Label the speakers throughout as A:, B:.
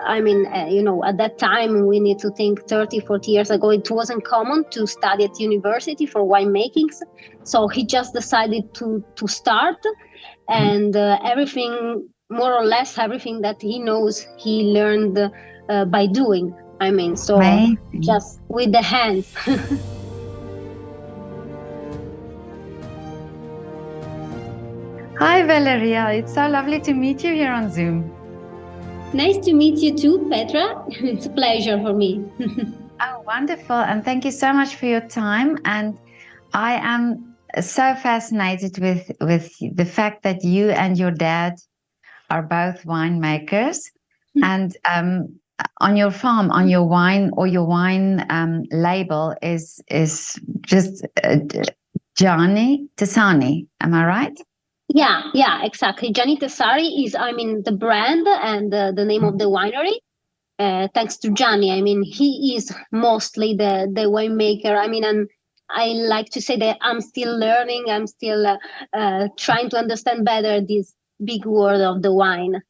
A: at that time, we need to think 30, 40 years ago, it wasn't common to study at university for winemaking. So he just decided to start, and everything, more or less everything that he knows, he learned by doing. So
B: Amazing.
A: just with the hands.
B: Hi, Valeria. It's so lovely to meet you here on Zoom.
A: Nice to meet you too, Petra. It's a pleasure for me.
B: Oh, wonderful. And thank you so much for your time. And I am so fascinated with the fact that you and your dad are both winemakers. And on your farm, on your wine or your wine label is just Gianni Tessari. Am I right?
A: Yeah, exactly. Giannitessari is, the brand and the name of the winery. Thanks to Gianni, he is mostly the winemaker. And I like to say that I'm still learning. I'm still trying to understand better this big world of the wine.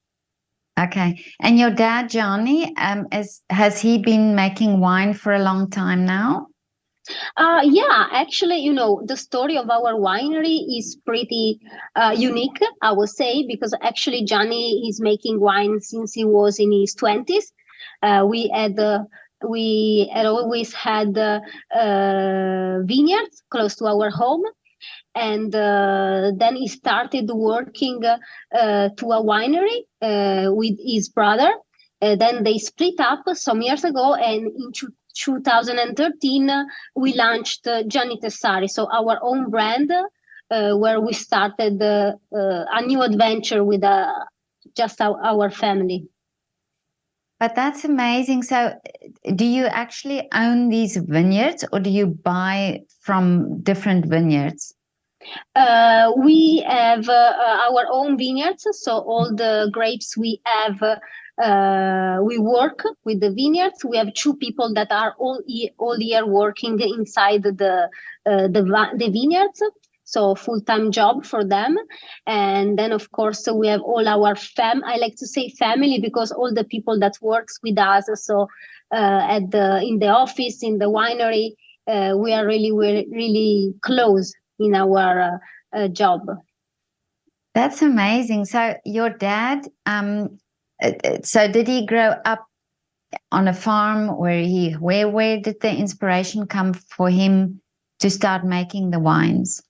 B: Okay. And your dad, Gianni, has he been making wine for a long time now?
A: Yeah, actually, the story of our winery is pretty unique, I would say, because actually Gianni is making wine since he was in his 20s. We had always had vineyards close to our home, and then he started working to a winery with his brother. Then they split up some years ago, and in 2013 we launched Giannitessari, so our own brand, where we started a new adventure with just our family.
B: But that's amazing. So do you actually own these vineyards, or do you buy from different vineyards?
A: We have our own vineyards, so all the grapes we have, we work with the vineyards. We have two people that are all year working inside the vineyards, so full-time job for them. And then of course we have all our I like to say family, because all the people that works with us, so in the office, in the winery, we are really close in our job.
B: That's amazing. So your dad, so did he grow up on a farm where did the inspiration come for him to start making the wines?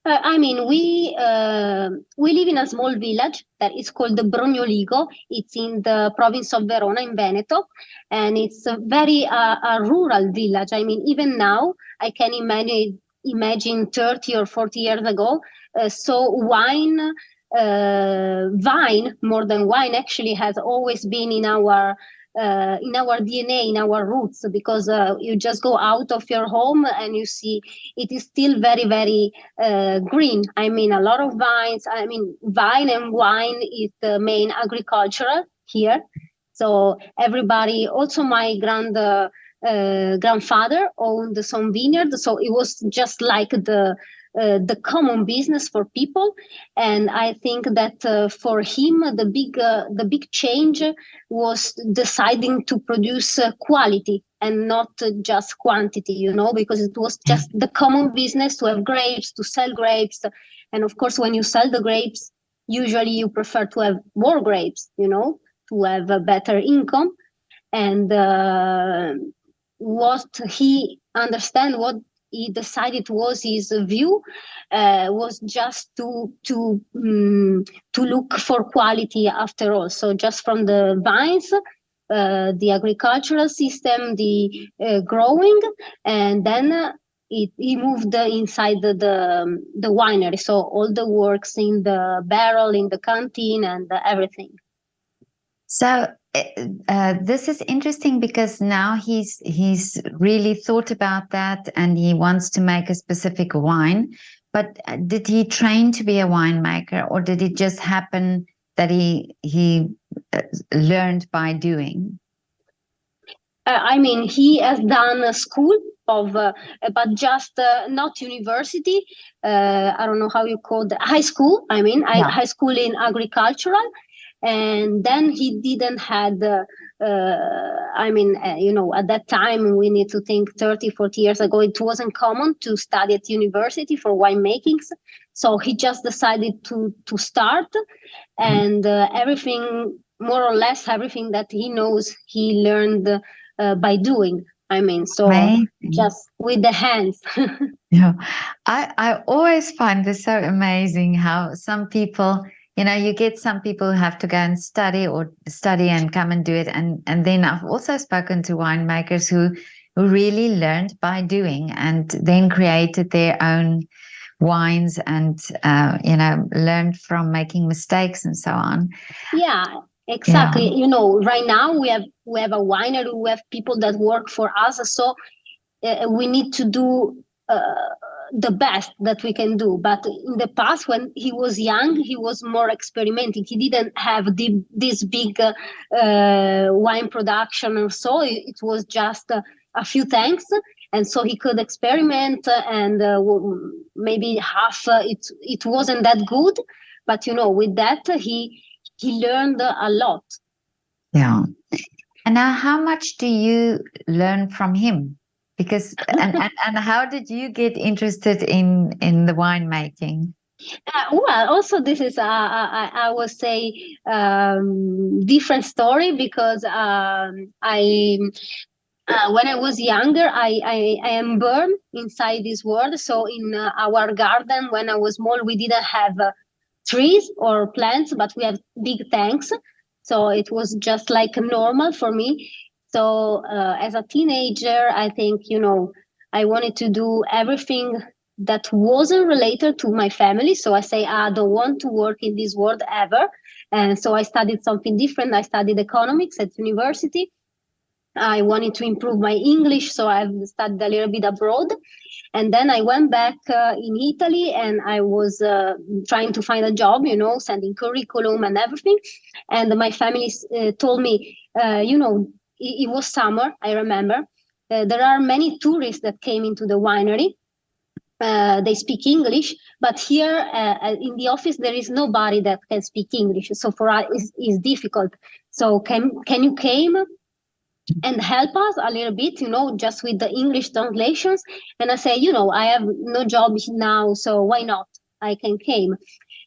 A: We live in a small village that is called the Brognoligo. It's in the province of Verona in Veneto, and it's a very a rural village. Even now, I can imagine 30 or 40 years ago. So wine, more than wine, actually has always been in our DNA, in our roots, because you just go out of your home and you see it is still very, very green. A lot of vines. Vine and wine is the main agricultural here. So everybody, also my grandfather owned some vineyards, so it was just like the common business for people. And I think that for him, the big change was deciding to produce quality and not just quantity, because it was just the common business to have grapes, to sell grapes. And of course, when you sell the grapes, usually you prefer to have more grapes, to have a better income. And what he decided was his view was just to look for quality after all. So just from the vines, the agricultural system, the growing, and then he moved inside the winery. So all the works in the barrel, in the canteen, and everything.
B: So this is interesting, because now he's really thought about that, and he wants to make a specific wine. But did he train to be a winemaker, or did it just happen that he learned by doing?
A: He has done a school of, but just not university. I don't know how you call the high school. High school in agricultural. And then he didn't had at that time, we need to think 30, 40 years ago, it wasn't common to study at university for winemaking. So he just decided to start, and everything, more or less everything that he knows, he learned by doing. So
B: Amazing.
A: just with the hands.
B: Yeah. I always find this so amazing how some people, you get some people who have to go and study and come and do it. And then I've also spoken to winemakers who really learned by doing and then created their own wines and, learned from making mistakes and so on.
A: Yeah,
B: Yeah.
A: exactly. Right now we have a winery, we have people that work for us, so we need to do the best that we can do. But in the past, when he was young, he was more experimenting. He didn't have this big wine production or so. It was just a few tanks. And so he could experiment, and maybe half it wasn't that good. But with that, he learned a lot.
B: Yeah. And now, how much do you learn from him? Because and how did you get interested in the winemaking?
A: Well, also this is I would say different story, because I when I was younger, I am born inside this world. So in our garden, when I was small, we didn't have trees or plants, but we have big tanks. So it was just like normal for me. So as a teenager, I think, I wanted to do everything that wasn't related to my family. So I say, I don't want to work in this world ever. And so I studied something different. I studied economics at university. I wanted to improve my English, so I've studied a little bit abroad. And then I went back in Italy, and I was trying to find a job, sending curriculum and everything. And my family told me, it was summer, I remember. There are many tourists that came into the winery. They speak English, but here in the office there is nobody that can speak English. So for us, it's difficult. So can you came and help us a little bit, just with the English translations? And I say, I have no job now, so why not? I can came.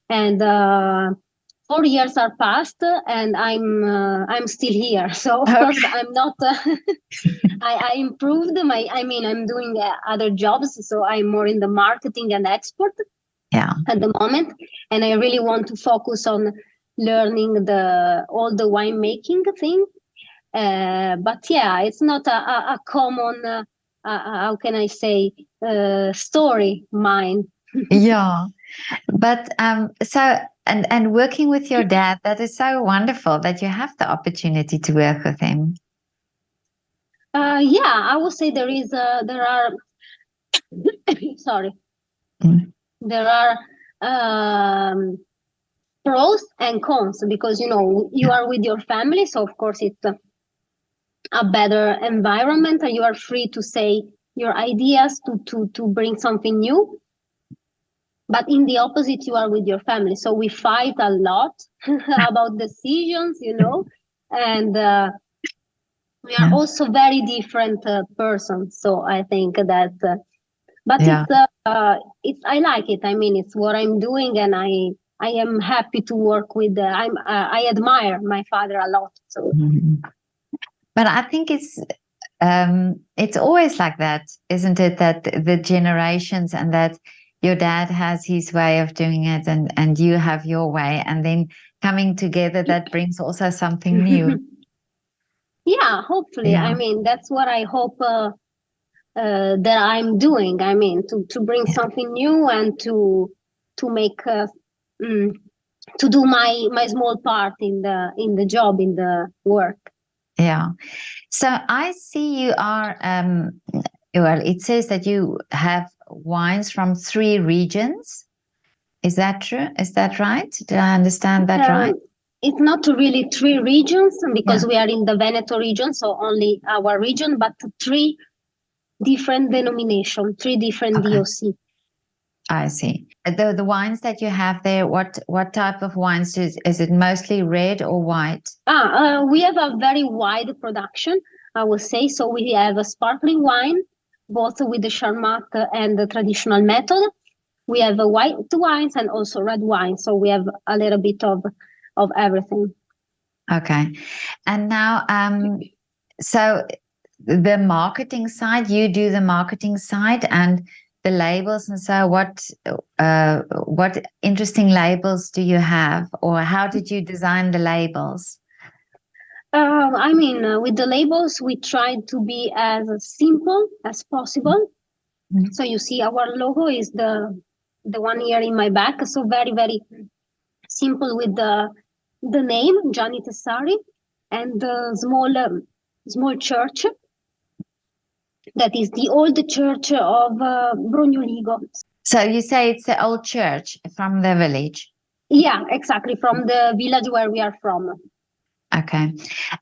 A: And 4 years are passed, and I'm still here. So of course I'm not. I improved I'm doing other jobs, so I'm more in the marketing and export.
B: Yeah.
A: At the moment, and I really want to focus on learning all the winemaking thing. But yeah, it's not a common, how can I say, story mine.
B: Yeah. But so and working with your dad, that is so wonderful that you have the opportunity to work with him.
A: Yeah, I would say there are sorry, there are pros and cons, because you are with your family, so of course it's a better environment, and you are free to say your ideas, to bring something new. But in the opposite, you are with your family, so we fight a lot about decisions, and we are also very different persons. So I think that but
B: Yeah.
A: it's I like it. It's what I'm doing, and I am happy to work with I admire my father a lot. So
B: But I think it's always like that, isn't it? That the generations, and that your dad has his way of doing it, and you have your way, and then coming together, that brings also something new.
A: yeah, hopefully.
B: Yeah.
A: That's what I hope that I'm doing. To bring something new, and to make to do my small part in the job, in the work.
B: Yeah. So I see you are, well, it says that you have wines from 3 regions. Is that true? Is that right? Did I understand that right?
A: It's not really 3 regions, because we are in the Veneto region, so only our region, but 3 different denominations, 3 different
B: Okay.
A: DOC.
B: I see. The wines that you have there, what type of wines is it? Mostly red or white?
A: We have a very wide production, I would say. So we have a sparkling wine, both with the Charmat and the traditional method. We have white wines and also red wine. So we have a little bit of everything.
B: Okay. And now, so the marketing side, you do the marketing side and the labels. And so what interesting labels do you have, or how did you design the labels?
A: With the labels, we try to be as simple as possible.
B: Mm-hmm.
A: So you see our logo is the one here in my back. So very, very simple with the name Gianni Tessari and the small church that is the old church of Brugnoligo.
B: So you say it's the old church from the village?
A: Yeah, exactly, from the village where we are from.
B: Okay.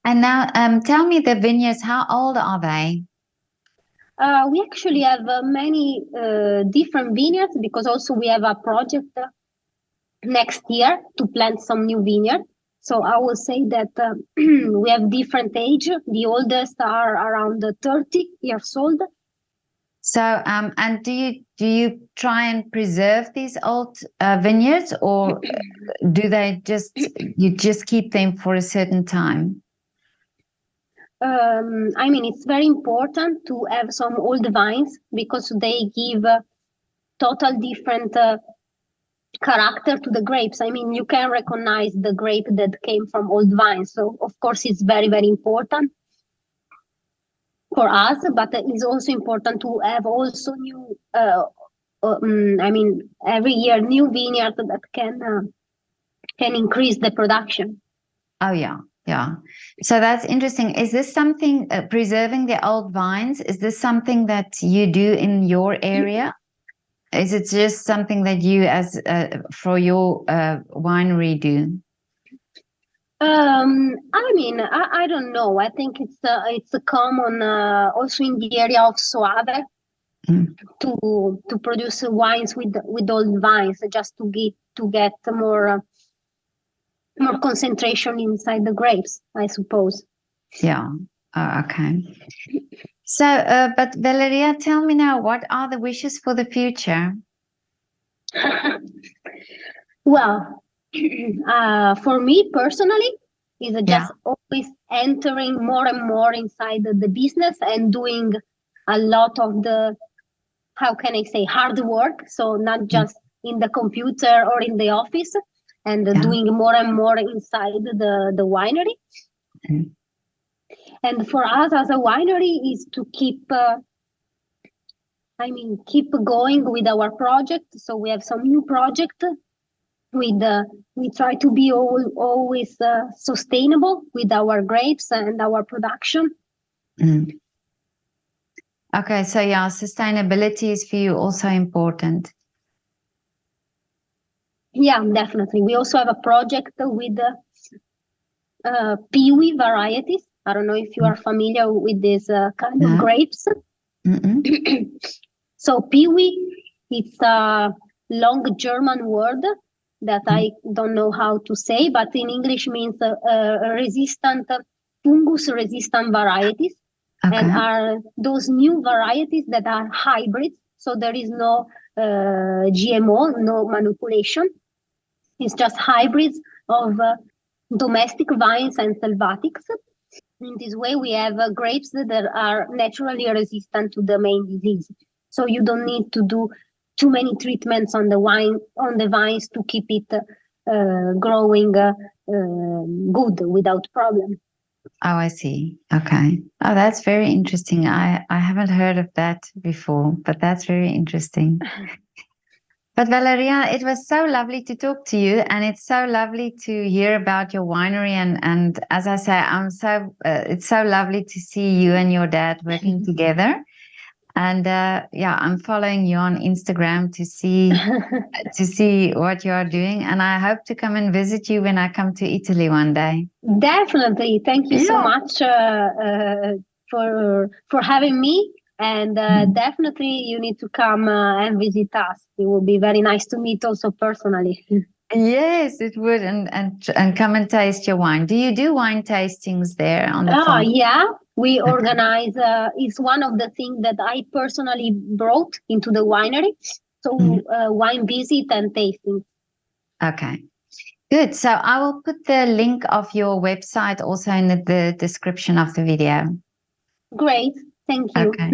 B: And now tell me, the vineyards, how old are they?
A: We actually have many different vineyards because also we have a project next year to plant some new vineyard. So I will say that we have different age. The oldest are around 30 years old.
B: So, and do you try and preserve these old vineyards, or do they you just keep them for a certain time?
A: It's very important to have some old vines because they give total different character to the grapes. You can recognize the grape that came from old vines. So of course it's very, very important for us, but it's also important to have also new, every year new vineyard that can increase the production.
B: Oh yeah, yeah. So that's interesting. Is this something, preserving the old vines? Is this something that you do in your area? Is it just something that you, as for your winery, do?
A: I don't know. I think it's a common also in the area of Soave to produce wines with old vines just to get more concentration inside the grapes, I suppose.
B: Yeah. Oh, okay. So, but Valeria, tell me now, what are the wishes for the future?
A: Well, for me personally, is just always entering more and more inside the business and doing a lot of the, how can I say, hard work. So not just in the computer or in the office, and doing more and more inside the winery.
B: Mm.
A: And for us as a winery is to keep going with our project. So we have some new project. We try to be always sustainable with our grapes and our production.
B: Mm. Okay, so yeah, sustainability is for you also important.
A: Yeah, definitely. We also have a project with peewee varieties. I don't know if you are familiar with this kind of grapes. So peewee, it's a long German word that I don't know how to say, but in English means fungus resistant varieties. Okay. And are those new varieties that are hybrids. So there is no GMO, no manipulation. It's just hybrids of domestic vines and selvatics. In this way, we have grapes that are naturally resistant to the main disease. So you don't need to do too many treatments on the vines to keep it growing good without problem.
B: Oh, I see. Okay. Oh, that's very interesting. I haven't heard of that before, but that's very interesting. But Valeria, it was so lovely to talk to you, and it's so lovely to hear about your winery. And as I say, it's so lovely to see you and your dad working together. And I'm following you on Instagram to see what you are doing. And I hope to come and visit you when I come to Italy one day.
A: Definitely. Thank you so much for having me. And definitely you need to come and visit us. It will be very nice to meet also personally.
B: Yes, it would, and come and taste your wine. Do you do wine tastings there on the farm?
A: Yeah, we
B: Okay.
A: organize. It's one of the things that I personally brought into the winery. So wine visit and tasting.
B: Okay. Good. So I will put the link of your website also in the description of the video.
A: Great, thank you.
B: Okay.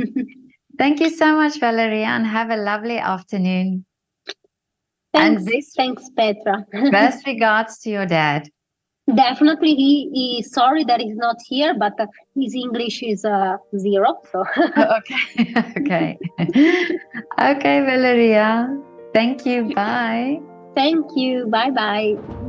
B: Thank you so much, Valeria, and have a lovely afternoon.
A: Thanks,
B: And
A: thanks, Petra.
B: best regards to your dad.
A: Definitely, he is sorry that he's not here, but his English is zero. So,
B: Okay. Okay. Okay, Valeria. Thank you. Bye.
A: thank you. Bye bye.